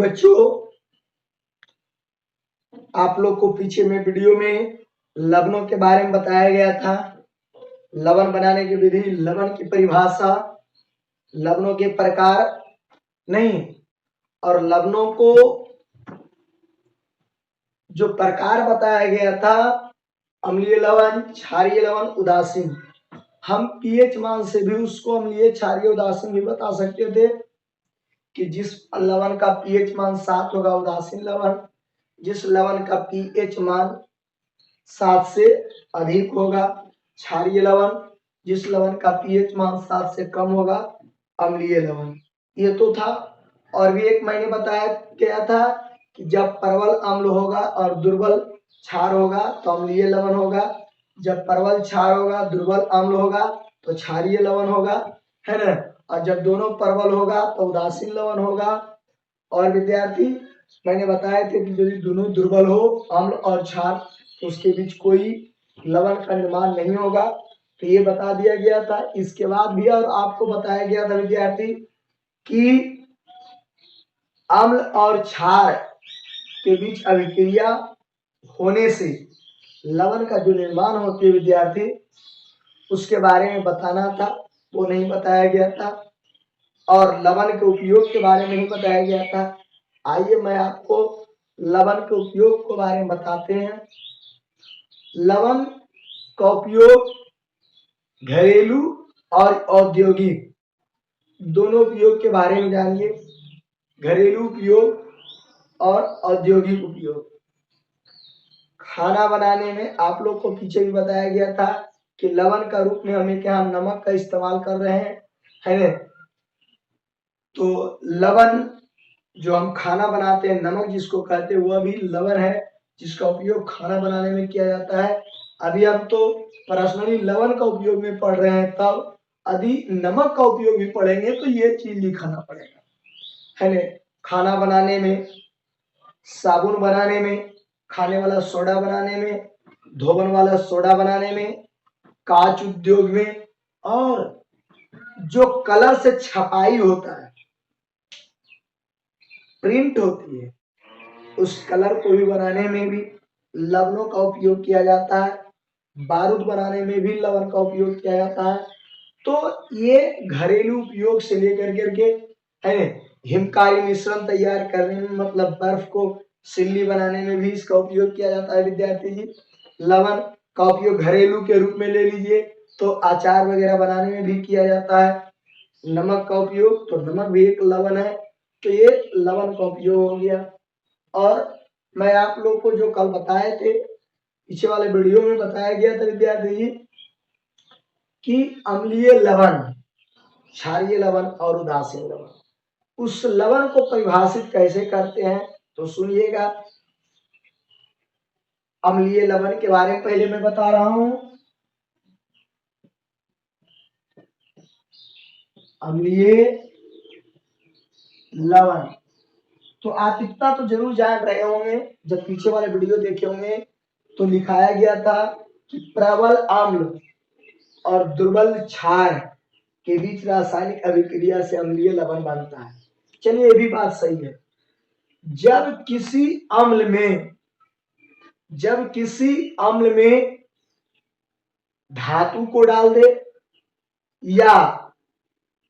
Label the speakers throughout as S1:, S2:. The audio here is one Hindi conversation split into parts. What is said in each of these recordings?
S1: बच्चों, आप लोग को पीछे में वीडियो में लवणों के बारे में बताया गया था। लवण बनाने की विधि, लवण की परिभाषा, लवणों के प्रकार नहीं, और लवणों को जो प्रकार बताया गया था, अम्लीय लवण, क्षारीय लवण, उदासीन। हम पीएच मान से भी उसको अम्लीय, क्षारीय, उदासीन भी बता सकते थे कि जिस लवण का पीएच मान 7 होगा उदासीन लवण, जिस लवण का पीएच मान 7 से अधिक होगा क्षारीय लवण, जिस लवण का पीएच मान 7 से कम होगा अम्लीय लवण। ये तो था। और भी एक मैंने बताया गया था कि जब प्रबल अम्ल होगा और दुर्बल क्षार होगा तो अम्लीय लवण होगा, जब प्रबल क्षार होगा दुर्बल अम्ल होगा तो क्षारीय लवण होगा, है ना। और जब दोनों प्रबल होगा तो उदासीन लवण होगा। और विद्यार्थी, मैंने बताया था कि यदि दोनों दुर्बल हो, अम्ल और क्षार, तो उसके बीच कोई लवण का निर्माण नहीं होगा। तो ये बता दिया गया था। इसके बाद भी और आपको बताया गया था विद्यार्थी कि अम्ल और क्षार के बीच अभिक्रिया होने से लवण का जो निर्माण होती है विद्यार्थी, उसके बारे में बताना था, वो नहीं बताया गया था। और लवण के उपयोग के बारे में नहीं बताया गया था। आइए मैं आपको लवण के उपयोग के बारे में बताते हैं। लवण का उपयोग घरेलू और औद्योगिक दोनों उपयोग के बारे में जानिए। घरेलू उपयोग और औद्योगिक उपयोग। खाना बनाने में आप लोग को पीछे भी बताया गया था कि लवण का रूप में हमें क्या, नमक का इस्तेमाल कर रहे हैं, है ना। तो लवण जो हम खाना बनाते हैं, नमक जिसको कहते हैं, वह भी लवण है जिसका उपयोग खाना बनाने में किया जाता है। अभी हम तो पर्सनली लवण का उपयोग में पढ़ रहे हैं, तब यदि नमक का उपयोग भी पढ़ेंगे तो ये चीज लिखाना पड़ेगा, है ना। खाना बनाने में, साबुन बनाने में, खाने वाला सोडा बनाने में, धोबन वाला सोडा बनाने में, कांच उद्योग में, और जो कलर से छपाई होता है, प्रिंट होती है, उस कलर को भी बनाने में भी लवणों का उपयोग किया जाता है। बारूद बनाने में भी लवण का उपयोग किया जाता है। तो ये घरेलू उपयोग से लेकर करके, है, हिमकारी मिश्रण तैयार करने में, मतलब बर्फ को सिल्ली बनाने में भी इसका उपयोग किया जाता है विद्यार्थी जी। लवण का उपयोग घरेलू के रूप में ले लीजिए तो अचार वगैरह बनाने में भी किया जाता है। नमक का उपयोग, तो नमक भी एक लवण है। तो ये लवण का उपयोग हो गया। और मैं आप लोग को जो कल बताए थे, पीछे वाले वीडियो में बताया गया था विद्यार्थी जी कि अम्लीय लवण, क्षारीय लवण और उदासीन लवण, उस लवण को परिभाषित कैसे करते हैं तो सुनिएगा। अम्लीय लवण के बारे में पहले मैं बता रहा हूं। अम्लीय लवण, तो आप इतना तो जरूर जान रहे होंगे, जब पीछे वाले वीडियो देखे होंगे तो लिखाया गया था कि प्रबल अम्ल और दुर्बल क्षार के बीच रासायनिक अभिक्रिया से अम्लीय लवण बनता है। चलिए, ये भी बात सही है। जब किसी अम्ल में धातु को डाल दे या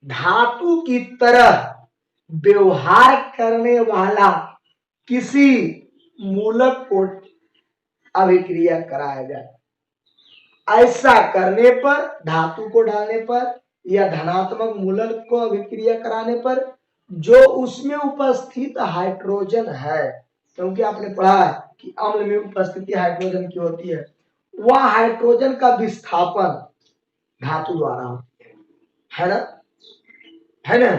S1: धातु की तरह व्यवहार करने वाला किसी मूलक को अभिक्रिया कराया जाए, ऐसा करने पर, धातु को डालने पर या धनात्मक मूलक को अभिक्रिया कराने पर, जो उसमें उपस्थित हाइड्रोजन है, क्योंकि आपने पढ़ा है कि अम्ल में उपस्थिति हाइड्रोजन की होती है, वह हाइड्रोजन का विस्थापन धातु द्वारा होती है ना, है ना।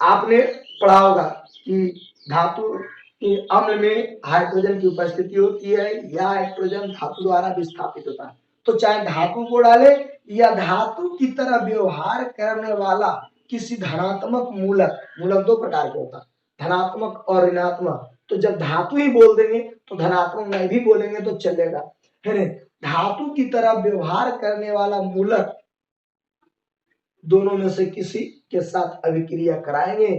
S1: आपने पढ़ा होगा कि धातु के अम्ल में हाइड्रोजन की उपस्थिति होती है या हाइड्रोजन धातु द्वारा विस्थापित होता है। तो चाहे धातु को डाले या धातु की तरह व्यवहार करने वाला किसी धनात्मक मूलक, मूलक दो प्रकार के होता है, धनात्मक और ऋणात्मक। तो जब धातु ही बोल देंगे तो धनात्मक नहीं भी बोलेंगे तो चलेगा, है ना। धातु की तरह व्यवहार करने वाला मूलक दोनों में से किसी के साथ अभिक्रिया कराएंगे,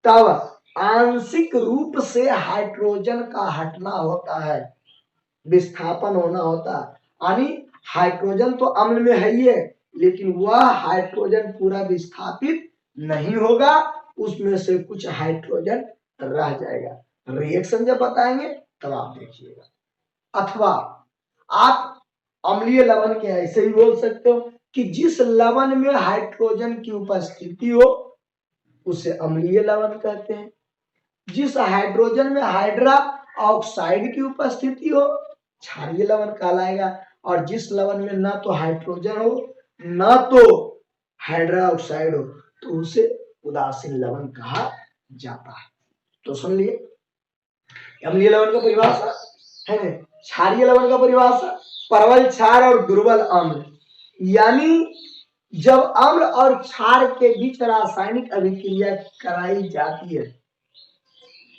S1: तब आंशिक रूप से हाइड्रोजन का हटना होता है, विस्थापन होना होता है। यानी हाइड्रोजन तो अम्ल में है ही है, लेकिन वह हाइड्रोजन पूरा विस्थापित नहीं होगा, उसमें से कुछ हाइड्रोजन रह जाएगा। रिएक्शन जब बताएंगे तब आप देखिएगा। अथवा आप अम्लीय लवण के ऐसे ही बोल सकते हो कि जिस लवण में हाइड्रोजन की उपस्थिति हो उसे अम्लीय लवण कहते हैं। जिस हाइड्रोजन में हाइड्रा ऑक्साइड की उपस्थिति हो क्षारीय लवण कहलाएगा, और जिस लवण में ना तो हाइड्रोजन हो ना तो हाइड्रा ऑक्साइड हो तो उसे उदासीन लवण कहा जाता है। तो सुन लिए अम्लीय लवण का परिभाषा है ना, क्षारीय लवण का परिभाषा प्रबल क्षार और दुर्बल अम्ल। यानी जब अम्ल और क्षार के बीच रासायनिक अभिक्रिया कराई जाती है,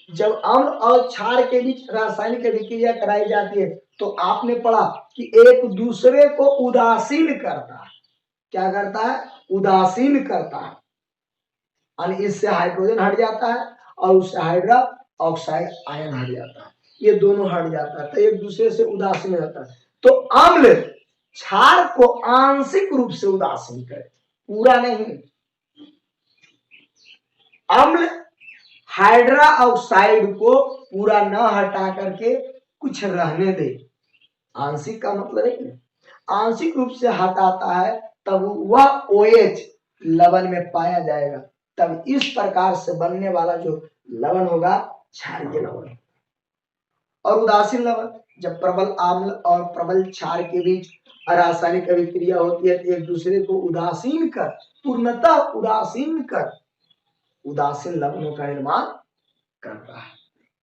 S1: जब अम्ल और क्षार के बीच रासायनिक अभिक्रिया कराई जाती है तो आपने पढ़ा कि एक दूसरे को उदासीन करता है। क्या करता है? उदासीन करता है। यानी इससे हाइड्रोजन हट जाता है और उससे हाइड्रा ऑक्साइड आयन हट जाता है, ये दोनों हट जाता है तो एक दूसरे से उदासीन रहता है। तो अम्ल क्षार को आंशिक रूप से उदासीन करे, पूरा नहीं। अम्ल हाइड्रा ऑक्साइड को पूरा न हटा करके कुछ रहने दे, आंशिक का मतलब है आंशिक रूप से हटाता है, तब वह OH लवण में पाया जाएगा। तब इस प्रकार से बनने वाला जो लवण होगा क्षारीय लवण। और उदासीन लवण जब प्रबल अम्ल और प्रबल क्षार के बीच रासायनिक अभिक्रिया होती है तो एक दूसरे को उदासीन कर, पूर्णतः उदासीन कर उदासीन लवणों का निर्माण करता है।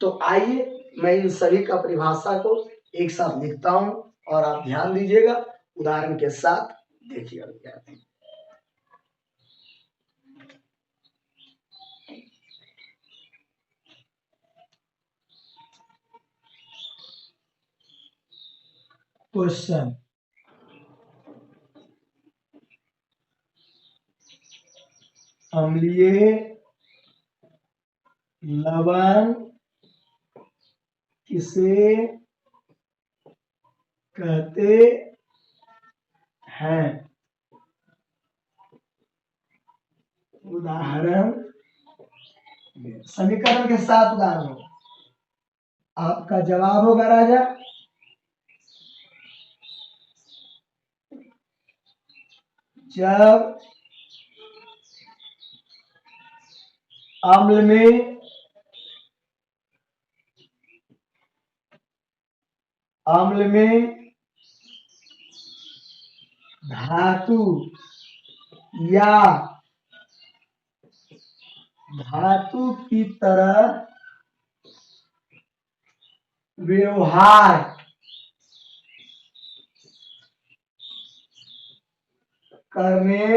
S1: तो आइए मैं इन सभी का परिभाषा को एक साथ लिखता हूं और आप ध्यान दीजिएगा, उदाहरण के साथ देखिएगा विद्यार्थी। क्वेश्चन, अम्लीय लवण किसे कहते हैं? उदाहरण समीकरण के साथ उदाहरण हो। आपका जवाब होगा राजा जब अम्ल में धातु या धातु की तरह व्यवहार करने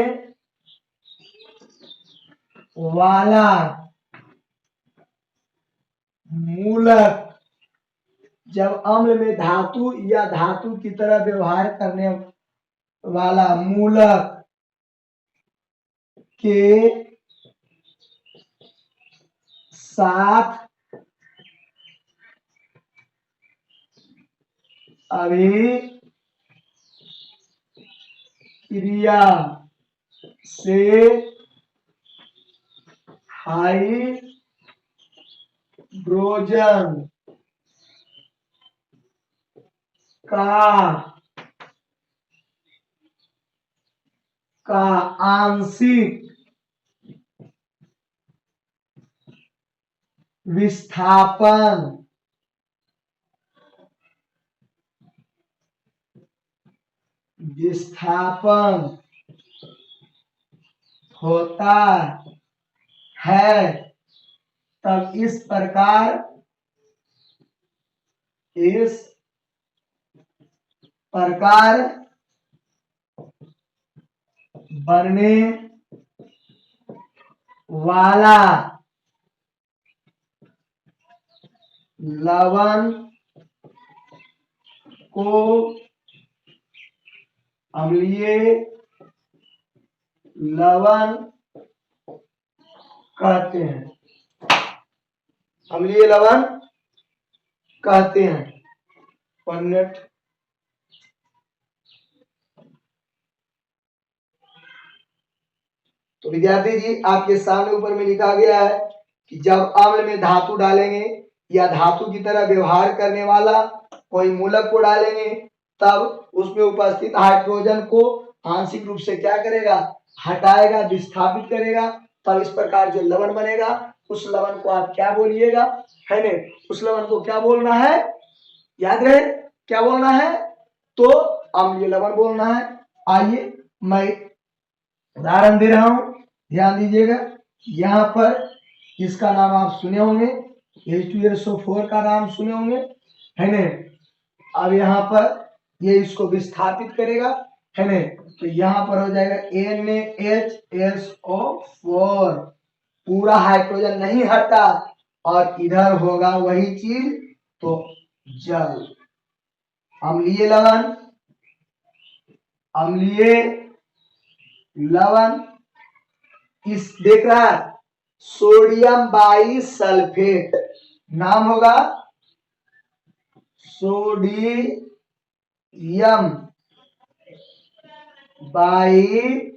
S1: वाला मूलक, जब अम्ल में धातु या धातु की तरह व्यवहार करने वाला मूलक के साथ अभिक्रिया से हाइड्रोजन का आंशिक विस्थापन होता है, तब इस प्रकार बनने वाला लवण को अम्लीय लवण कहते हैं। अम्लीय लवण कहते हैं। 1 मिनट। तो विद्यार्थी जी आपके सामने ऊपर में लिखा गया है कि जब अम्ल में धातु डालेंगे या धातु की तरह व्यवहार करने वाला कोई मूलक को डालेंगे तब उसमें उपस्थित हाइड्रोजन को आंशिक रूप से क्या करेगा, हटाएगा, विस्थापित करेगा। तब इस प्रकार जो लवण बनेगा उस लवण को आप क्या बोलिएगा, है ना, उस लवण को क्या बोलना है, याद रहे क्या बोलना है, तो अम्लीय लवण बोलना है। आइए मैं उदाहरण दे रहा हूं, ध्यान दीजिएगा। यहाँ पर इसका नाम आप सुने होंगे, H2SO4 का नाम सुने होंगे, है ना। अब यहाँ पर ये इसको विस्थापित करेगा, है ना, तो यहाँ पर हो जाएगा NaHSO4, पूरा हाइड्रोजन नहीं हटा, और इधर होगा वही चीज, तो जल। अम्लीय लवण, अम्लीय लवण, इस देख रहा है सोडियम बाइसल्फेट, नाम होगा सोडियम बाइसल्फेट।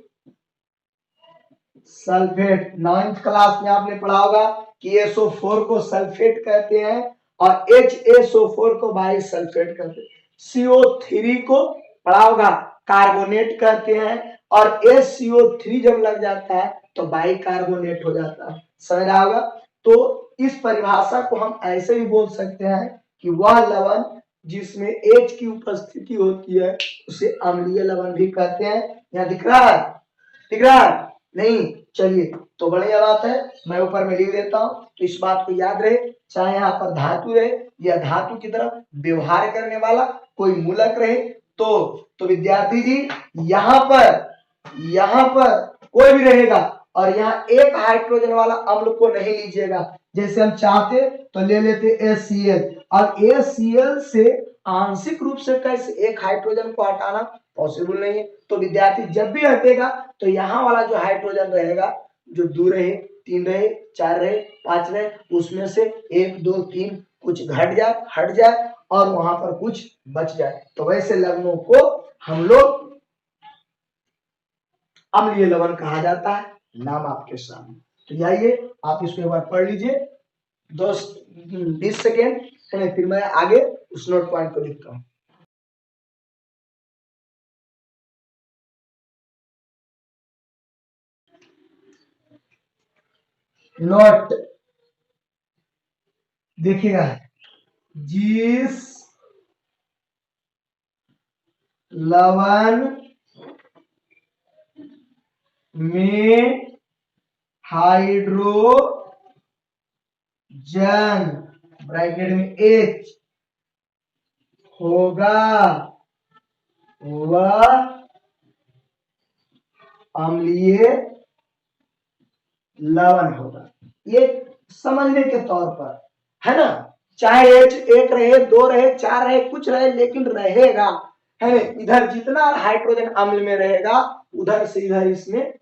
S1: 9th क्लास में आपने पढ़ा होगा कि SO4 को सल्फेट कहते हैं और HSO4 को बाइसल्फेट कहते हैं। CO3 को पढ़ा होगा कार्बोनेट कहते हैं, और SCO3 जब लग जाता है तो बाइकार्बोनेट हो जाता है, समझ रहा होगा। तो इस परिभाषा को हम ऐसे भी बोल सकते हैं कि वह लवण जिसमें H की उपस्थिति होती है उसे अम्लीय लवण भी कहते हैं। यहाँ दिख रहा है, दिख रहा है नहीं, चलिए तो बढ़िया बात है, मैं ऊपर में लिख देता हूं। तो इस बात को याद रहे, चाहे यहाँ पर धातु रहे या धातु की तरफ व्यवहार करने वाला कोई मूलक रहे, तो विद्यार्थी जी यहाँ पर कोई भी रहेगा और यहाँ एक हाइड्रोजन वाला अम्ल को नहीं लीजिएगा। जैसे हम चाहते तो ले लेते HCl, और HCl से आंशिक रूप से कैसे एक हाइड्रोजन को हटाना पॉसिबल नहीं है। तो विद्यार्थी जब भी हटेगा तो यहाँ वाला जो हाइड्रोजन रहेगा, जो 2 रहे, 3 रहे, 4 रहे, 5 रहे, उसमें से 1 2 3 कुछ घट जाए, हट जाए, और वहां पर कुछ बच जाए, तो वैसे लवणों को हम लोग अम्लीय लवण कहा जाता है। नाम आपके सामने, तो आइए आप इसको एक बार पढ़ लीजिए 20 सेकेंड, फिर मैं आगे उस नोट पॉइंट को लिखता हूं। नोट देखिएगा, जिस लवण में हाइड्रोजन ब्रैकेट में H होगा वह अम्लीय लवण होगा। ये समझने के तौर पर है ना, चाहे H 1 रहे, 2 रहे, 4 रहे, कुछ रहे, लेकिन रहेगा, है। इधर जितना हाइड्रोजन अम्ल में रहेगा उधर से इधर इसमें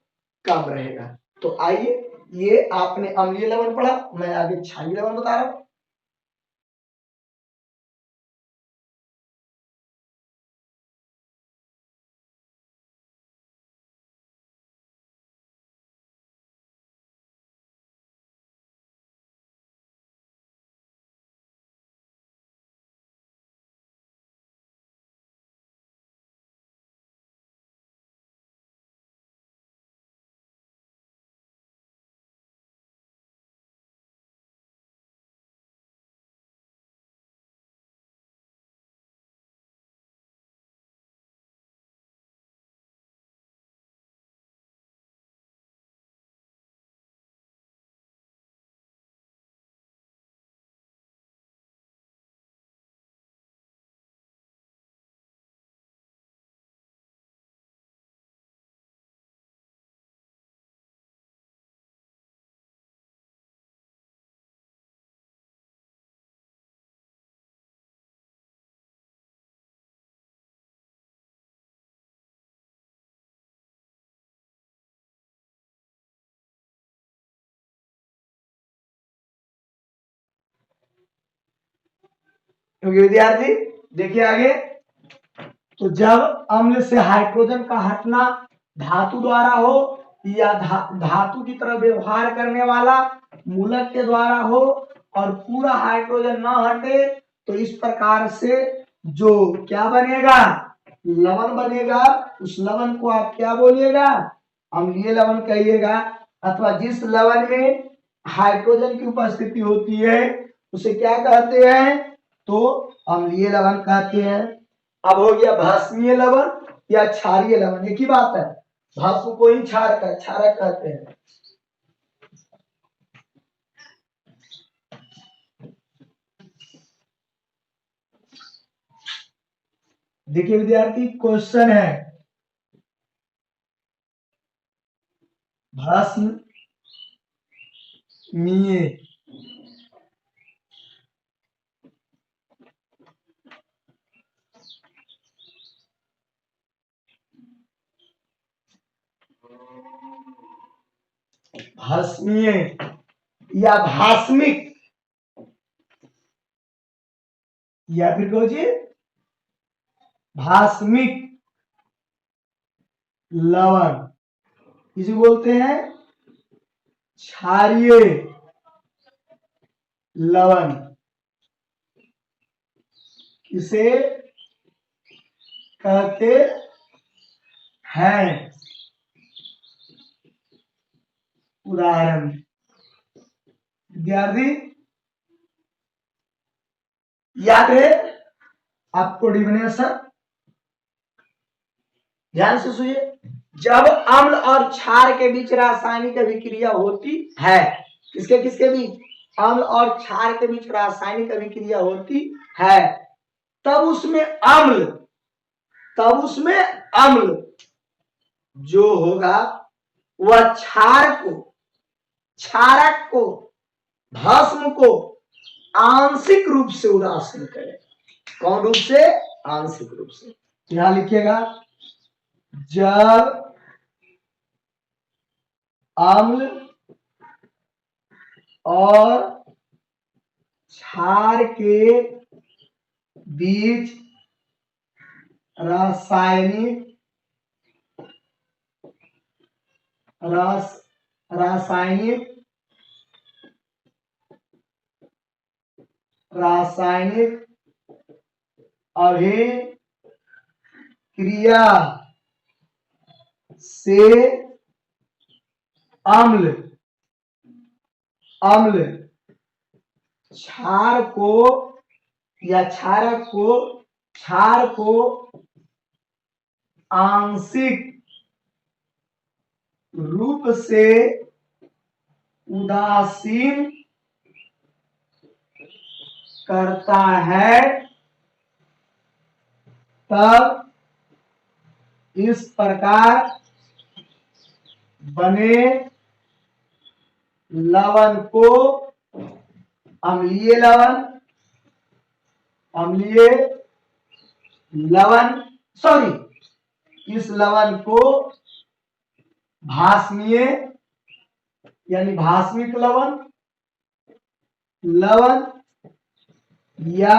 S1: कम रहेगा। तो आइए, ये आपने अम्लीय लवण पढ़ा, मैं आगे क्षारीय लवण बता रहा हूं। क्योंकि विद्यार्थी देखिए आगे, तो जब अम्ल से हाइड्रोजन का हटना धातु द्वारा हो या धातु की तरह व्यवहार करने वाला मूलक के द्वारा हो और पूरा हाइड्रोजन न हटे, तो इस प्रकार से जो क्या बनेगा, लवण बनेगा, उस लवण को आप क्या बोलिएगा, अम्लीय लवण कहिएगा। अथवा जिस लवण में हाइड्रोजन की उपस्थिति होती है उसे क्या कहते हैं, तो अम्लीय लवण कहते हैं। अब हो गया भस्मीय लवण या क्षारीय लवण, एक ही बात है, भस्म को ही क्षारक कहते हैं। देखिए विद्यार्थी, क्वेश्चन है भस्मीय भस्मीय या भास्मिक या फिर कहो भास्मिक लवण, इसे बोलते हैं क्षारीय लवण। इसे कहते हैं, उदाहरण विद्यार्थी याद है आपको डिफिनेशन, ध्यान से सुनिए। जब अम्ल और क्षार के बीच रासायनिक अभिक्रिया होती है, किसके किसके बीच, अम्ल और क्षार के बीच रासायनिक अभिक्रिया होती है, तब उसमें अम्ल जो होगा वह क्षारक को भस्म को आंशिक रूप से उदासीन करे। कौन रूप से, आंशिक रूप से। यहां लिखिएगा, जब अम्ल और क्षार के बीच रासायनिक अभिक्रिया से अम्ल क्षार को आंशिक रूप से उदासीन करता है, तब इस प्रकार बने लवण को अम्लीय लवण इस लवण को भास्मीय यानी भास्मिक लवण या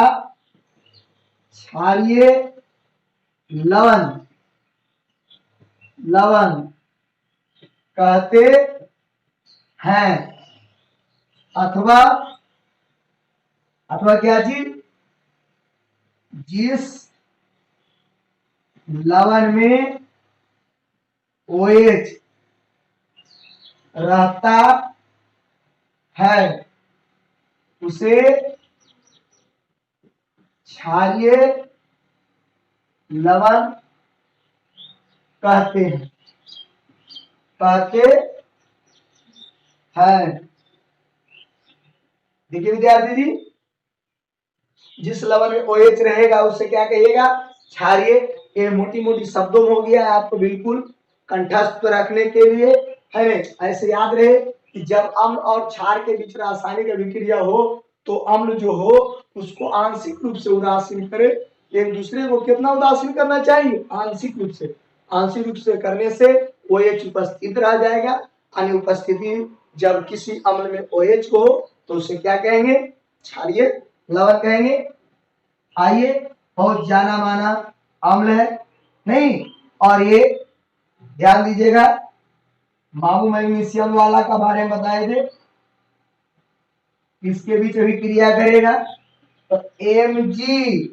S1: क्षारीय लवण कहते हैं। अथवा क्या जी, जिस लवण में OH रहता है उसे क्षारीय लवण कहते हैं। देखिए विद्यार्थी जी, जिस लवण में OH रहेगा उससे क्या कहिएगा, क्षारीय। ये मोटी मोटी शब्दों में हो गया है, आपको बिल्कुल कंठस्थ रखने के लिए है। ऐसे याद रहे कि जब अम्ल और क्षार के बीच रासायनिक अभिक्रिया हो तो अम्ल जो हो उसको आंशिक रूप से उदासीन करे। एक दूसरे को कितना उदासीन करना चाहिए, आंशिक रूप से। आंशिक रूप से करने से OH उपस्थित रह जाएगा। अनुपस्थिति जब किसी अम्ल में OH हो तो उसे क्या कहेंगे, क्षारीय लवण कहेंगे। आइए, बहुत जाना माना अम्ल है नहीं। और ये ध्यान दीजिएगा, मामू मैग्नीशियम वाला का बारे में बताए थे, इसके बीच अभिक्रिया करेगा तो MgOH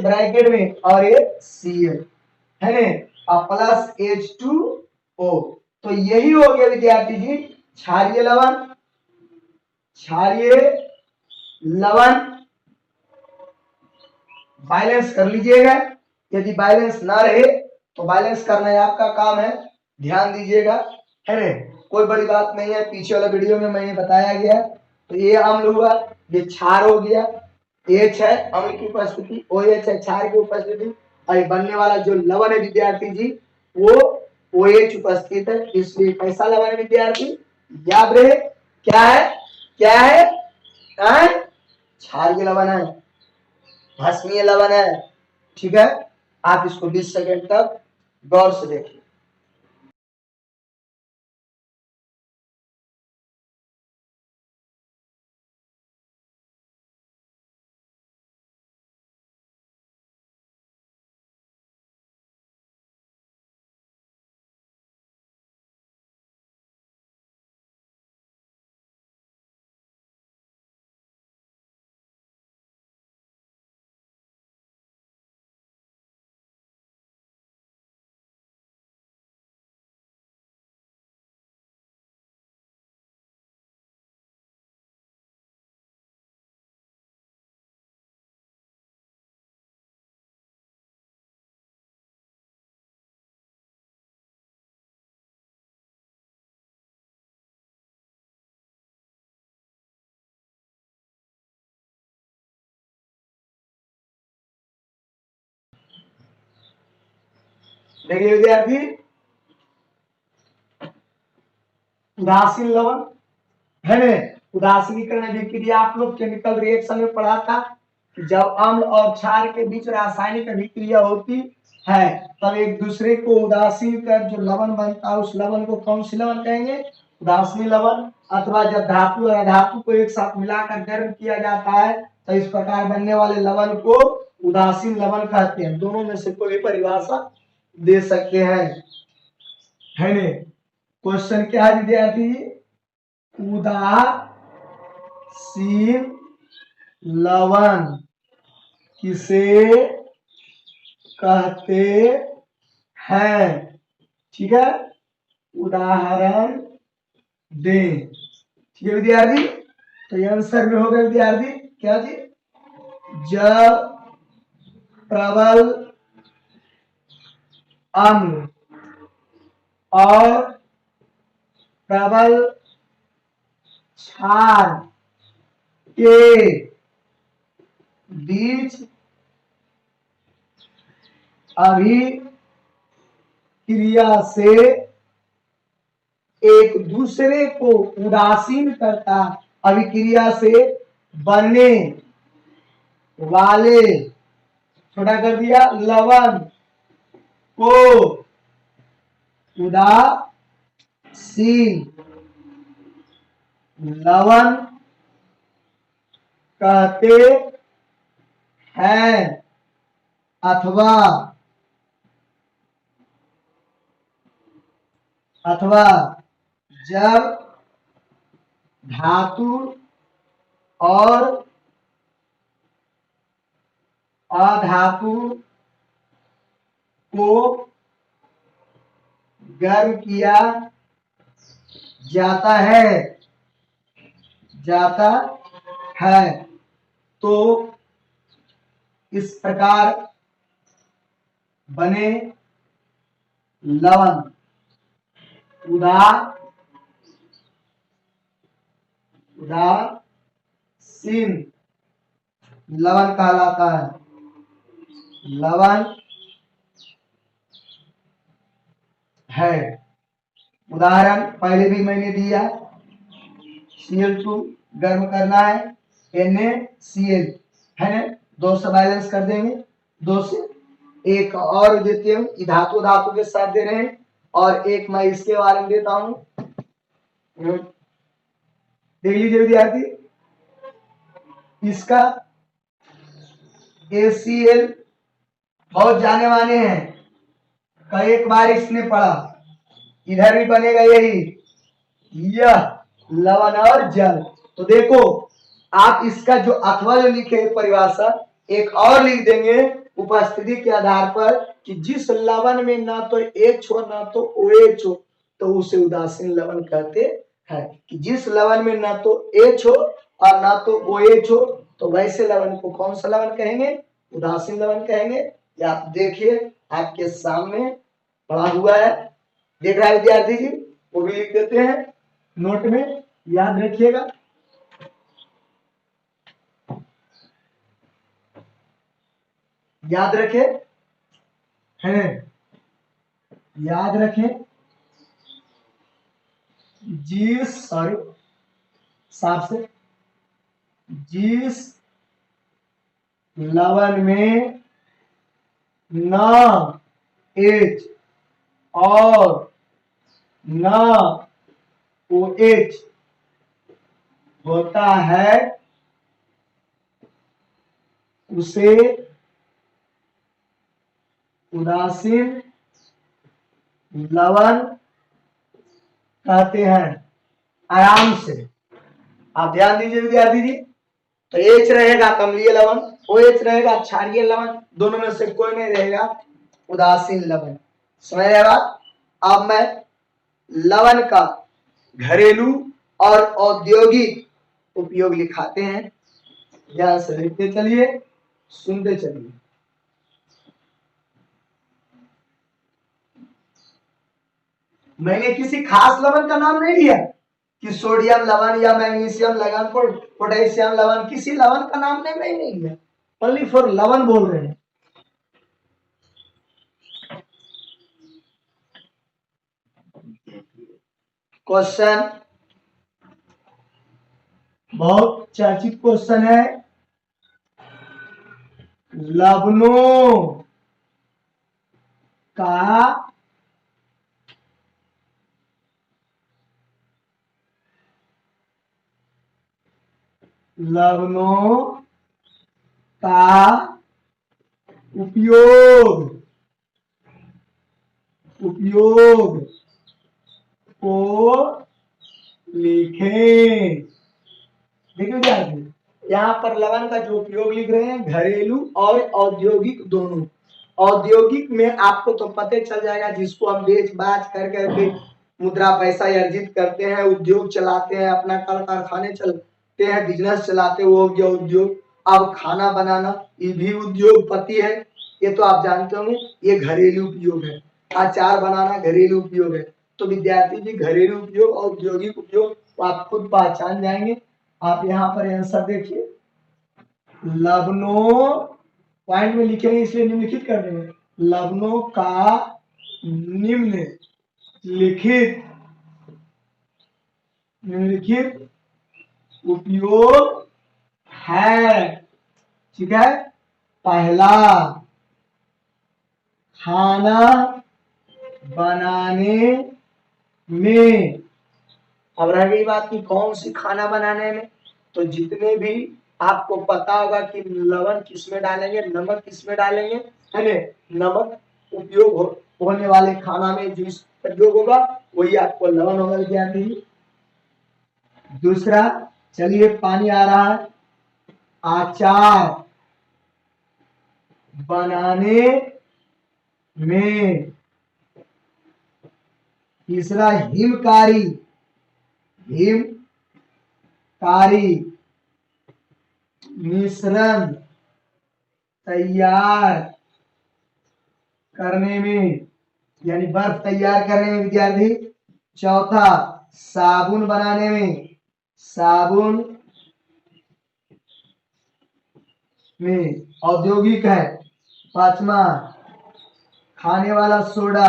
S1: ब्रैकेट में और ये Cl है ना, और प्लस H2O। तो यही हो गया विद्यार्थी जी क्षारीय लवण। क्षारीय लवण बैलेंस कर लीजिएगा, यदि बैलेंस ना रहे तो बैलेंस करना आपका काम है, ध्यान दीजिएगा, है ना। कोई बड़ी बात नहीं है, पीछे वाला वीडियो में मैंने बताया गया। तो ये अम्ल हुआ, ये क्षार हो गया, H है अम्ल की उपस्थिति, OH है क्षार की उपस्थिति, और ये बनने वाला जो लवण है विद्यार्थी जी वो OH उपस्थित है, इसलिए कैसा लवण है विद्यार्थी, याद रहे क्या है, क्या है, क्षारीय लवण है, भस्मीय लवण है। ठीक है, आप इसको 20 सेकंड तक गौर से देखिए। देखिए विद्यार्थी, उदासीन लवण है ना, उदासीनीकरण अभिक्रिया आप लोग केमिकल रिएक्शन में पढ़ा था कि जब अम्ल और क्षार के बीच रासायनिक अभिक्रिया होती है तब एक दूसरे को उदासीन कर जो लवण बनता है उस लवण को कौन सी लवण कहेंगे, उदासीन लवण। अथवा जब धातु और अधातु को एक साथ मिलाकर गर्म किया जाता है तो इस प्रकार बनने वाले लवण को उदासीन लवण कहते हैं। दोनों में से कोई परिभाषा दे सकते हैं, है ना। क्वेश्चन क्या है विद्यार्थी, उदासीन लवण किसे कहते हैं, ठीक है, उदाहरण दे। ठीक है विद्यार्थी, तो ये आंसर में होगा विद्यार्थी क्या जी, जब प्रबल अम्ल और प्रबल क्षार के बीच अभिक्रिया से एक दूसरे को उदासीन करता, अभिक्रिया से बनने वाले, छोटा कर दिया, लवण को उदासीन लवण कहते हैं। अथवा जब धातु और अधातु को गर्म किया जाता है तो इस प्रकार बने लवण उदासीन लवण कहलाता है। लवण है, उदाहरण पहले भी मैंने दिया, Cl2 गर्म करना है, NaCl है ना, 2 से बैलेंस कर देंगे, 2 से एक और देते हैं, धातु धातु के साथ दे रहे हैं, और एक मैं इसके बारे में देता हूं, देख लीजिए विद्यार्थी, इसका ACL बहुत जाने माने हैं, कई एक बार इसने पढ़ा, इधर भी बनेगा यही, यह लवण और जल। तो देखो आप इसका जो अथवा जो लिखे परिभाषा एक और लिख देंगे उपस्थिति के आधार पर कि जिस लवण में ना तो H हो ना तो OH हो तो उसे उदासीन लवण कहते हैं। कि जिस लवण में ना तो H हो और ना तो OH हो तो वैसे लवण को कौन सा लवण कहेंगे? उदासीन लवण कहेंगे। या आप देखिए आपके सामने पढ़ा हुआ है, देख रहा है विद्यार्थी जी, वो भी लिख देते हैं नोट में, याद रखिएगा। याद रखें है, याद रखें जिस सॉरी साफ से जिस लवण में ना H और ना OH होता है उसे उदासीन लवण कहते हैं। आराम से आप ध्यान दीजिए विद्यार्थी जी। तो H रहेगा अम्लीय लवण, OH रहेगा क्षारीय लवण, दोनों में से कोई नहीं रहेगा उदासीन लवण। समझ रहे बात? अब मैं लवण का घरेलू और औद्योगिक उपयोग लिखाते हैं, ध्यान से लिखते चलिए, सुनते चलिए। मैंने किसी खास लवण का नाम नहीं लिया कि सोडियम लवण या मैग्नीशियम लवण, पोटेशियम लवण, किसी लवण का नाम नहीं लिया, ओनली फॉर लवण बोल रहे हैं। क्वेश्चन बहुत चर्चित क्वेश्चन है, लवणों का उपयोग को लिखें। देखिए यहाँ पर लवण का जो उपयोग लिख रहे हैं घरेलू और औद्योगिक दोनों। औद्योगिक में आपको तो पता चल जाएगा, जिसको हम बेच बाच कर करके मुद्रा पैसा अर्जित करते हैं, उद्योग चलाते हैं, अपना कल कारखाने चलते हैं, बिजनेस चलाते हैं, वो हो गया उद्योग। अब खाना बनाना ये भी उद्योगपति है, ये तो आप जानते होंगे, ये घरेलू उपयोग है। अचार बनाना घरेलू उपयोग है। तो विद्यार्थी जी घरेलू उपयोग और औद्योगिक उपयोग आप खुद पहचान जाएंगे। आप यहाँ पर आंसर देखिए, लवणों पॉइंट में लिखेंगे इसलिए निम्नलिखित कर देंगे, लवणों का निम्नलिखित उपयोग है। ठीक है, पहला खाना बनाने में। अब रह गई बात की कौन सी खाना बनाने में, तो जितने भी आपको पता होगा कि लवण किसमें डालेंगे, नमक किसमें डालेंगे, है ना, नमक उपयोग होने वाले खाना में जिस प्रयोग होगा वही आपको लवण होगा विद्यार्थी। दूसरा चलिए पानी आ रहा है, अचार बनाने में। तीसरा हिमकारी मिश्रण तैयार करने में, यानी बर्फ तैयार करने में विद्यार्थी। चौथा साबुन बनाने में, औद्योगिक है। पांचवा खाने वाला सोडा,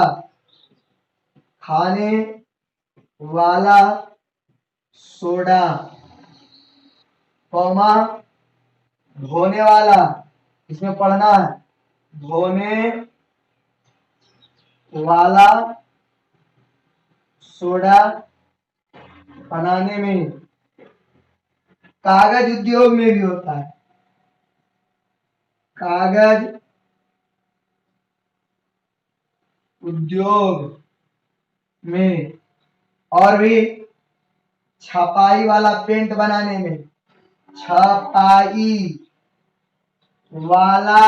S1: कौमा धोने वाला, इसमें पढ़ना है, धोने वाला सोडा बनाने में। कागज उद्योग में भी होता है, कागज उद्योग में और भी छपाई वाला पेंट बनाने में, छपाई वाला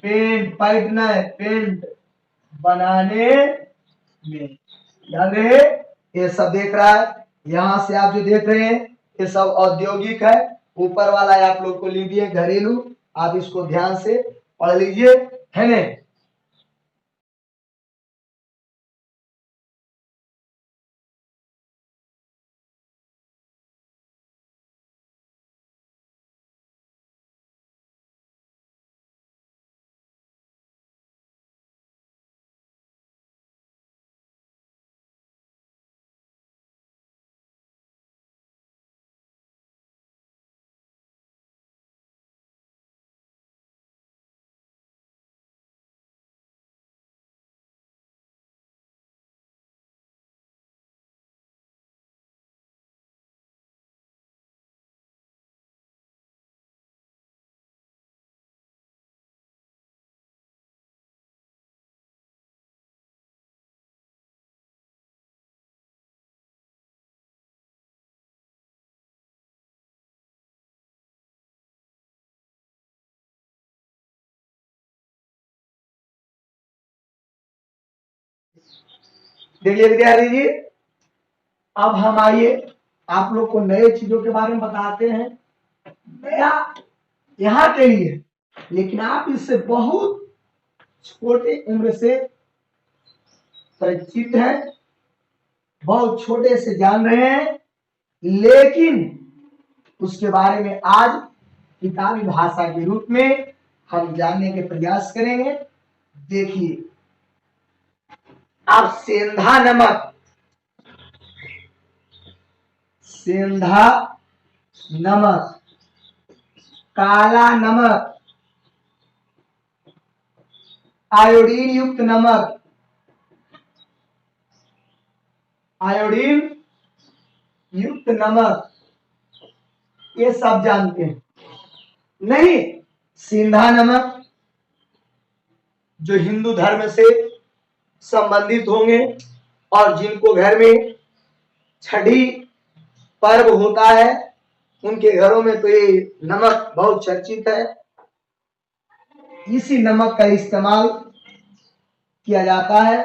S1: पेंट बनाने में। ध्यान रहे, ये सब देख रहा है, यहां से आप जो देख रहे हैं ये सब औद्योगिक है, ऊपर वाला आप लोग को लिख दिए घरेलू, आप इसको ध्यान से पढ़ लीजिए, है ना। देखिए विद्यार्थी जी, अब हम आइए आप लोग को नए चीजों के बारे में बताते हैं, नया यहाँ के लिए, लेकिन आप इससे बहुत छोटे उम्र से परिचित हैं, बहुत छोटे से जान रहे हैं, लेकिन उसके बारे में आज किताबी भाषा के रूप में हम जानने के प्रयास करेंगे। देखिए, अब सेंधा नमक, सेंधा नमक, काला नमक, आयोडीन युक्त नमक, आयोडीन युक्त नमक, ये सब जानते हैं नहीं। सेंधा नमक जो हिंदू धर्म से संबंधित होंगे और जिनको घर में छठी पर्व होता है उनके घरों में तो ये नमक बहुत चर्चित है, इसी नमक का इस्तेमाल किया जाता है।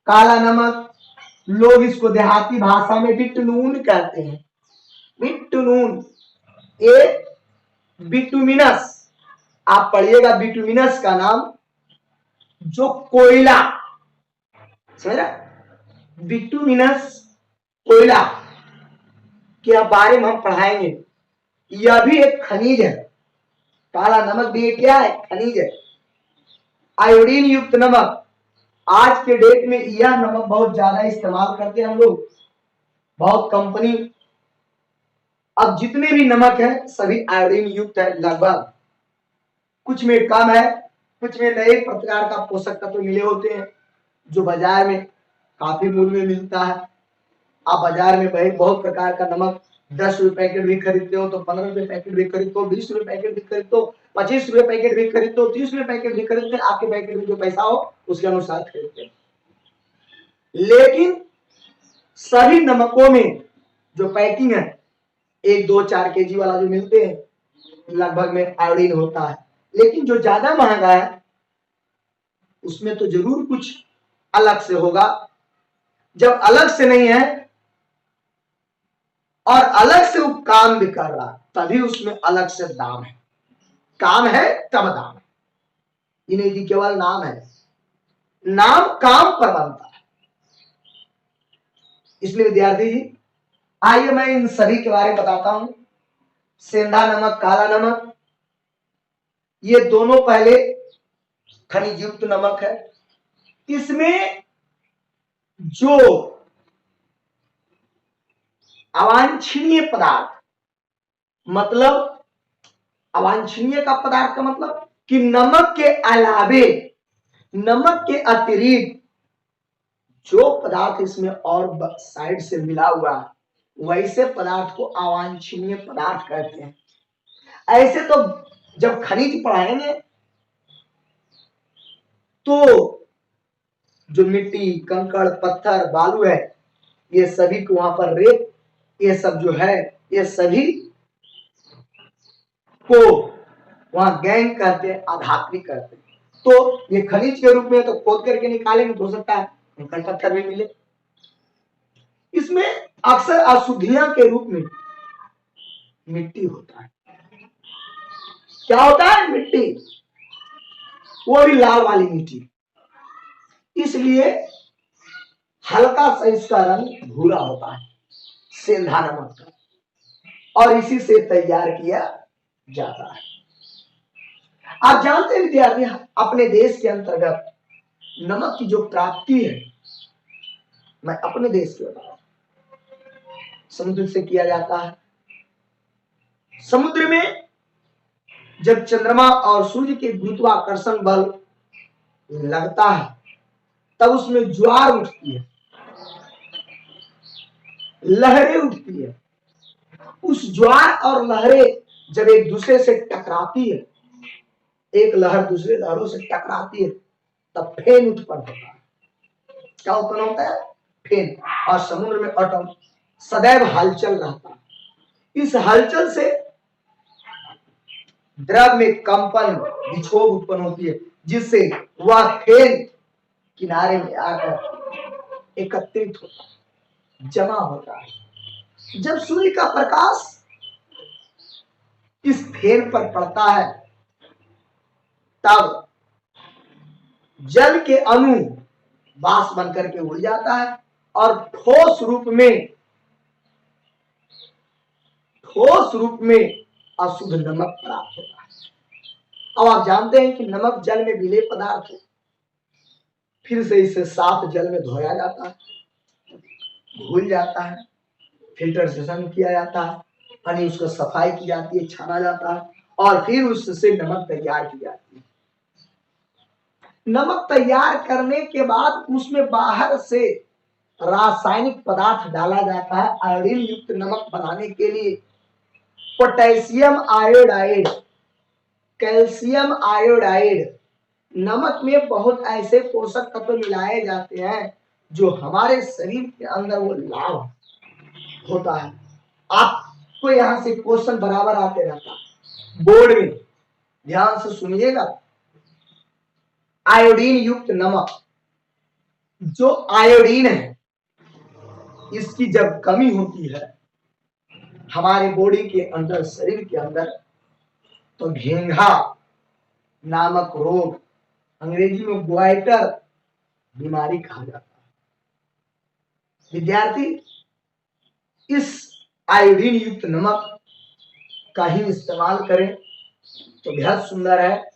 S1: काला नमक, लोग इसको देहाती भाषा में बिटनून कहते हैं, बिटनून, ये बिटुमिनस, आप पढ़िएगा बिटुमिनस का नाम, जो कोयला, समझ रहा, बिटुमिनस कोयला के बारे में हम पढ़ाएंगे। यह भी एक खनिज है, काला नमक भी एक क्या है, खनिज है। आयोडीन युक्त नमक, आज के डेट में यह नमक बहुत ज्यादा इस्तेमाल करते हैं हम लोग, बहुत कंपनी, अब जितने भी नमक है सभी आयोडीन युक्त है लगभग, कुछ में कम है, कुछ में नए प्रकार का पोषक तत्व मिले होते हैं जो बाजार में काफी मूल्य में मिलता है। आप बाजार में बहुत प्रकार का नमक 10 रुपए पैकेट भी खरीदते हो, तो 15 रुपए पैकेट भी खरीदते हो, 20 रुपए पैकेट भी खरीदते हो, 25 रुपए पैकेट भी खरीदते हो, 30 रुपए पैकेट भी खरीदते हैं, आपके पैकेट में जो पैसा हो उसके अनुसार खरीदते हैं। लेकिन सभी नमकों में जो पैकिंग है 1, 2, 4 केजी वाला जो मिलते हैं लगभग में आयोडीन होता है, लेकिन जो ज्यादा महंगा है उसमें तो जरूर कुछ अलग से होगा। जब अलग से नहीं है और अलग से वो काम भी कर रहा तभी उसमें अलग से दाम है, काम है तब दाम है, ये नहीं कि केवल नाम है, नाम काम पर बनता है। इसलिए विद्यार्थी जी आइए मैं इन सभी के बारे में बताता हूं। सेंधा नमक, काला नमक, ये दोनों पहले खनिज युक्त नमक है। इसमें जो अवांछनीय पदार्थ, मतलब अवांछनीय का पदार्थ का मतलब कि नमक के अलावे, नमक के अतिरिक्त जो पदार्थ इसमें और साइड से मिला हुआ है वैसे पदार्थ को अवांछनीय पदार्थ कहते हैं। ऐसे तो जब खनिज पढ़ाएंगे तो जो मिट्टी, कंकड़, पत्थर, बालू है, ये सभी को वहां पर रेत, ये सब जो है, ये सभी को वहां गैंग कहते हैं, आधात्मी कहते हैं। तो ये खनिज के रूप में तो खोद करके निकालेंगे तो हो सकता है कंकड़ पत्थर भी मिले। इसमें अक्सर अशुद्धियां के रूप में मिट्टी होता है। क्या होता है? मिट्टी, वो भी लाल वाली मिट्टी। इसलिए हल्का सा इसका रंग भूरा होता है, सेंधा नमक का, और इसी से तैयार किया जाता है। आप जानते हैं विद्यार्थी, अपने देश के अंतर्गत नमक की जो प्राप्ति है, मैं अपने देश के बता रहा हूं, समुद्र से किया जाता है। समुद्र में जब चंद्रमा और सूर्य के गुरुत्वाकर्षण बल लगता है तब उसमें ज्वार उठती है, लहरें उठती है। उस ज्वार और लहरें जब एक दूसरे से टकराती है, एक लहर दूसरे लहरों से टकराती है, तब फेन उत्पन्न होता है। क्या उत्पन्न होता है? फेन। और समुद्र में अटम सदैव हलचल रहता है। इस हलचल से द्रव में कंपन, विक्षोभ उत्पन्न होती है, जिससे वह फेन किनारे में आकर एकत्रित होता है, जमा होता है। जब सूर्य का प्रकाश इस फेन पर पड़ता है तब जल के अणु बाष्प बनकर के उड़ जाता है और ठोस रूप में अशुद्ध नमक प्राप्त होता है। अब आप जानते हैं कि नमक जल में विलेय पदार्थ है, फिर से इसे साफ जल में धोया जाता है, घुल जाता है, फिल्टरेशन किया जाता है, यानी उसको सफाई की जाती है, छाना जाता है, और फिर उससे नमक तैयार की जाती है। नमक तैयार करने के बाद उसमें बाहर से रासायनिक पदार्थ डाला जाता है आयोडीन युक्त नमक बनाने के लिए। पोटेशियम आयोडाइड, कैल्शियम आयोडाइड, नमक में बहुत ऐसे पोषक तत्व मिलाए जाते हैं जो हमारे शरीर के अंदर वो लाभ होता है। आपको यहां से क्वेश्चन बराबर आते रहता है बोर्ड में, ध्यान से सुनिएगा। आयोडीन युक्त नमक, जो आयोडीन है इसकी जब कमी होती है हमारे बॉडी के अंदर, शरीर के अंदर, तो घेंघा नामक रोग, अंग्रेजी में ग्वाइटर बीमारी कहा जाता है। विद्यार्थी, इस आयोडीन युक्त नमक का ही इस्तेमाल करें तो बेहद सुंदर है।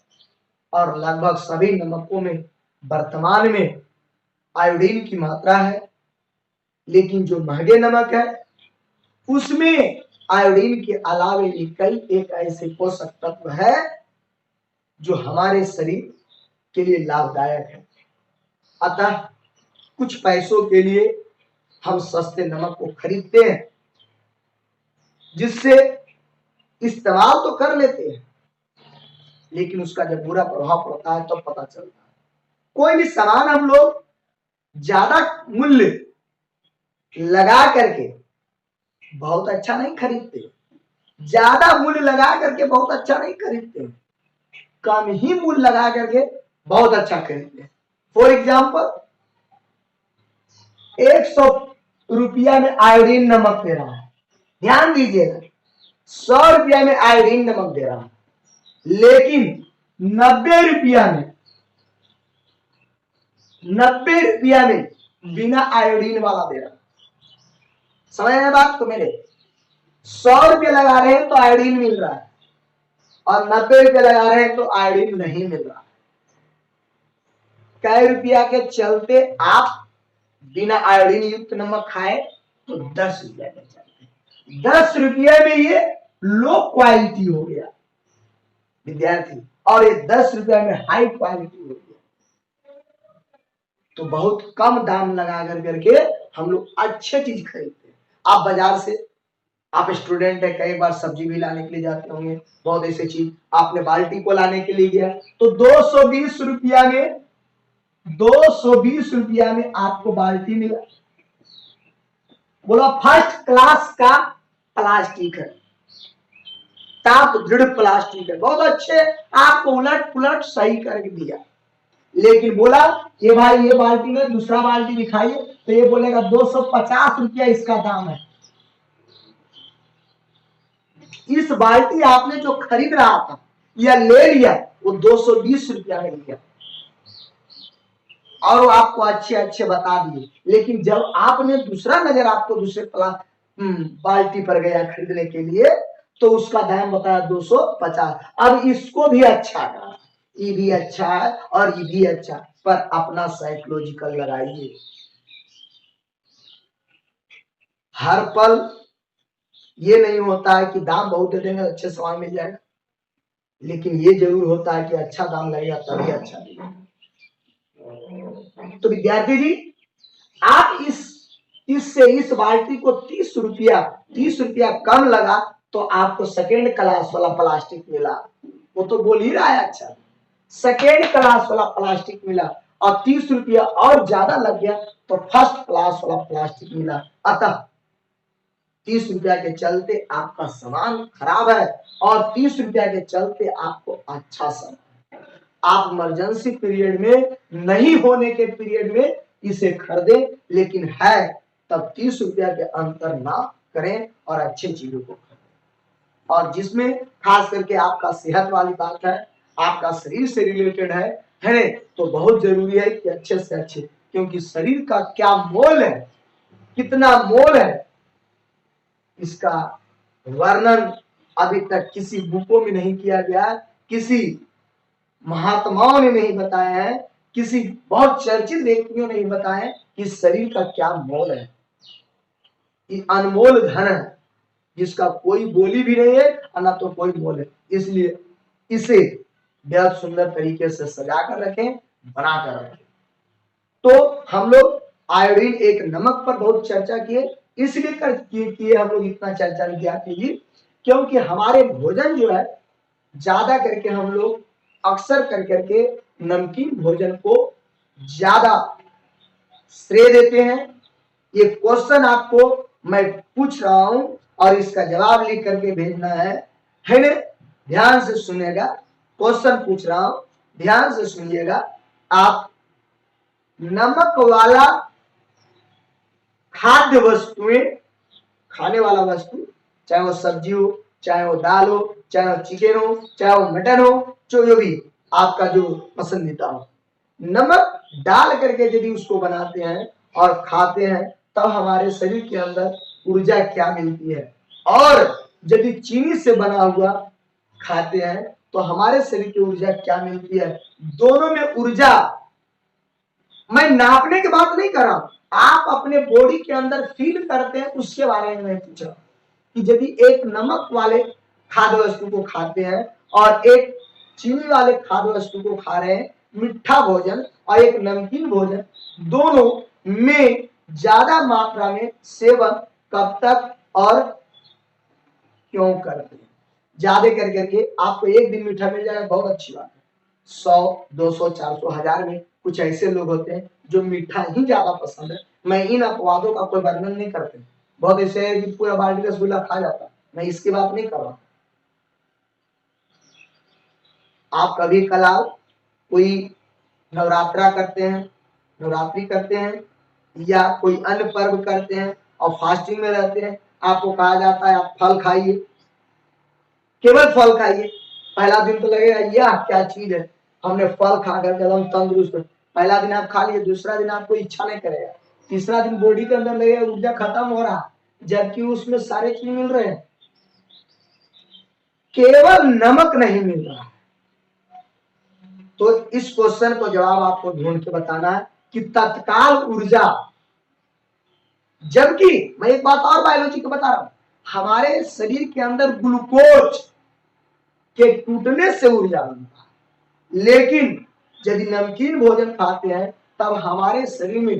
S1: और लगभग सभी नमकों में वर्तमान में आयोडीन की मात्रा है, लेकिन जो महंगे नमक है उसमें आयोडीन के अलावे कई एक ऐसे पोषक तत्व है जो हमारे शरीर के लिए लाभदायक है। अतः कुछ पैसों के लिए हम सस्ते नमक को खरीदते हैं, जिससे इस्तेमाल तो कर लेते हैं, लेकिन उसका जब बुरा प्रभाव पड़ता है तो पता चलता है। कोई भी सामान हम लोग ज्यादा मूल्य लगा करके बहुत अच्छा नहीं खरीदते, ज्यादा मूल्य लगा करके बहुत अच्छा नहीं खरीदते, कम ही मूल्य लगा करके बहुत अच्छा खरीदते हैं। फॉर एग्जाम्पल, 100 रुपया में आयोडीन नमक दे रहा है, ध्यान दीजिएगा, 100 रुपया में आयोडीन नमक दे रहा है, लेकिन 90 रुपया में बिना आयोडीन वाला दे रहा है। समझ रहे बात? तो मेरे 100 रुपये लगा रहे हैं तो आयोडीन मिल रहा है, और 90 रुपये लगा रहे हैं तो आयोडीन नहीं मिल रहा। कै रुपया के चलते आप बिना आयोडीन युक्त नमक खाए तो 10 रुपया के चलते, 10 रुपये में ये लो क्वालिटी हो गया विद्यार्थी, और ये 10 रुपया में हाई क्वालिटी हो गया। तो बहुत कम दाम लगा करके हम लोग अच्छे चीज खरीदते हैं। आप बाजार से आप स्टूडेंट है, कई बार सब्जी भी लाने के लिए जाते होंगे, बहुत ऐसी चीज आपने बाल्टी को लाने के लिए गया, तो 220 रुपया में 220 रुपया में आपको बाल्टी मिला। बोला फर्स्ट क्लास का प्लास्टिक है, ताप दृढ़ प्लास्टिक है, बहुत अच्छे, आपको उलट पुलट सही करके दिया। लेकिन बोला ये भाई ये बाल्टी में दूसरा बाल्टी दिखाइए, तो ये बोलेगा 250 रुपया इसका दाम है। इस बाल्टी आपने जो खरीद रहा था या ले लिया वो 220 रुपया में लिया और वो आपको अच्छे अच्छे बता दिए, लेकिन जब आपने दूसरा नजर आपको दूसरे बाल्टी पर गया खरीदने के लिए तो उसका दाम बताया 250। अब इसको भी अच्छा कहा, ये भी अच्छा है और ये भी अच्छा, पर अपना साइकोलॉजिकल लगाइए। हर पल ये नहीं होता है कि दाम बहुत दे देंगे अच्छे सामान मिल जाएगा, लेकिन ये जरूर होता है कि अच्छा दाम लगेगा तभी अच्छा मिलेगा। तो विद्यार्थी जी, आप इससे इस बाल्टी को 30 रुपया कम लगा तो आपको सेकेंड क्लास वाला प्लास्टिक मिला। वो तो बोल ही रहा है अच्छा, सेकेंड क्लास वाला प्लास्टिक मिला, और 30 रुपया और ज्यादा लग गया तो फर्स्ट क्लास वाला प्लास्टिक मिला। अतः 30 रुपया के चलते आपका सामान खराब है और 30 रुपया के चलते आपको अच्छा सामान, आप इमरजेंसी पीरियड में नहीं होने के पीरियड में इसे खरीदें, लेकिन है तब 30 रुपया के अंतर ना करें और अच्छी चीजों को खरीदें। और जिसमें खास करके आपका सेहत वाली बात है, आपका शरीर से रिलेटेड है तो बहुत जरूरी है कि अच्छे से अच्छे, क्योंकि शरीर का क्या मोल है, कितना मोल है, इसका वर्णन अभी तक किसी बुकों में नहीं किया गया, किसी महात्माओं ने नहीं बताया है, किसी बहुत चर्चित व्यक्तियों ने नहीं बताया कि शरीर का क्या मोल है। ये अनमोल धन है जिसका कोई बोली भी नहीं है और ना तो कोई मोल है, इसलिए इसे बेहद सुंदर तरीके से सजा कर रखें, बना कर रखें। तो हम लोग आयोडीन एक नमक पर बहुत चर्चा किए, इसलिए किए हम लोग इतना चर्चा विद्यार्थी जी, क्योंकि हमारे भोजन जो है ज्यादा करके हम लोग अक्सर कर करके नमकीन भोजन को ज्यादा श्रेय देते हैं। ये क्वेश्चन आपको मैं पूछ रहा हूं और इसका जवाब लिख करके भेजना है ना? ध्यान से सुनिएगा, क्वेश्चन पूछ रहा हूं, ध्यान से सुनिएगा। आप नमक वाला खाद्य वस्तुएं, खाने वाला वस्तु, चाहे वो सब्जी हो, चाहे वो दाल हो, चाहे वो चिकन हो, चाहे वो मटन हो, जो भी आपका जो पसंदीदा हो, नमक डाल करके यदि उसको बनाते हैं और खाते हैं तब हमारे शरीर के अंदर ऊर्जा क्या मिलती है, और यदि चीनी से बना हुआ खाते हैं तो हमारे शरीर की ऊर्जा क्या मिलती है। दोनों में ऊर्जा, मैं नापने की बात नहीं कर रहा हूं, आप अपने बॉडी के अंदर फील करते हैं उसके बारे में मैं पूछ रहा हूं कि यदि एक नमक वाले खाद्य वस्तु को खाते हैं और एक चीनी वाले खाद्य वस्तु को खा रहे हैं, मीठा भोजन और एक नमकीन भोजन, दोनों में ज्यादा मात्रा में सेवन कब तक और क्यों करते हैं। ज्यादा कर करके आपको एक दिन मीठा मिल जाएगा, बहुत अच्छी बात है, 100, 200, 400, 1000 में कुछ ऐसे लोग होते हैं जो मीठा ही ज्यादा पसंद है। मैं इन अपवादों का कोई वर्णन नहीं करते, बहुत ऐसे है कि पूरा बाल्टी रसगुल्ला खा जाता, मैं इसकी बात नहीं कर रहा। आप कभी कलाल कोई नवरात्रा करते हैं, नवरात्रि करते हैं या कोई अन्य पर्व करते हैं और फास्टिंग में रहते हैं, आपको कहा जाता है आप फल खाइए, केवल फल खाइए। पहला दिन तो लगेगा यह क्या चीज है, हमने फल खाकर एकदम तंदुरुस्त, पहला दिन आप खा लिए, दूसरा दिन आपको इच्छा नहीं करेगा, तीसरा दिन बॉडी के अंदर लगेगा ऊर्जा खत्म हो रहा, जबकि उसमें सारे चीज मिल रहे हैं, केवल नमक नहीं मिल रहा। तो इस क्वेश्चन को जवाब आपको ढूंढ के बताना है कि तत्काल ऊर्जा, जबकि मैं एक बात और बायोलॉजी को बता रहा हूं, हमारे शरीर के अंदर ग्लूकोज के टूटने से ऊर्जा बनता है, लेकिन यदि नमकीन भोजन खाते हैं तब हमारे शरीर में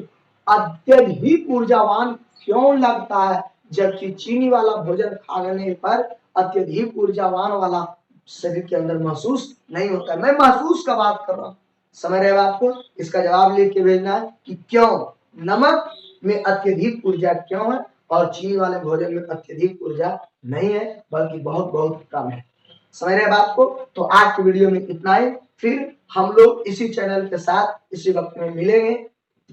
S1: अत्यधिक ऊर्जावान क्यों लगता है, जबकि चीनी वाला भोजन खाने पर अत्यधिक ऊर्जावान वाला शरीर के अंदर महसूस नहीं होता। मैं महसूस का बात कर रहा हूं, समझ रहे हो आपको? इसका जवाब लिख के भेजना है कि क्यों नमक में अत्यधिक ऊर्जा क्यों है और चीनी वाले भोजन में अत्यधिक ऊर्जा नहीं है, बल्कि बहुत बहुत कम है। समझ रहे बात को? तो आज की वीडियो में इतना ही, फिर हम लोग इसी चैनल के साथ इसी वक्त में मिलेंगे।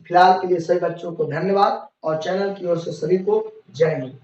S1: फिलहाल के लिए सभी बच्चों को धन्यवाद और चैनल की ओर से सभी को जय हिंद।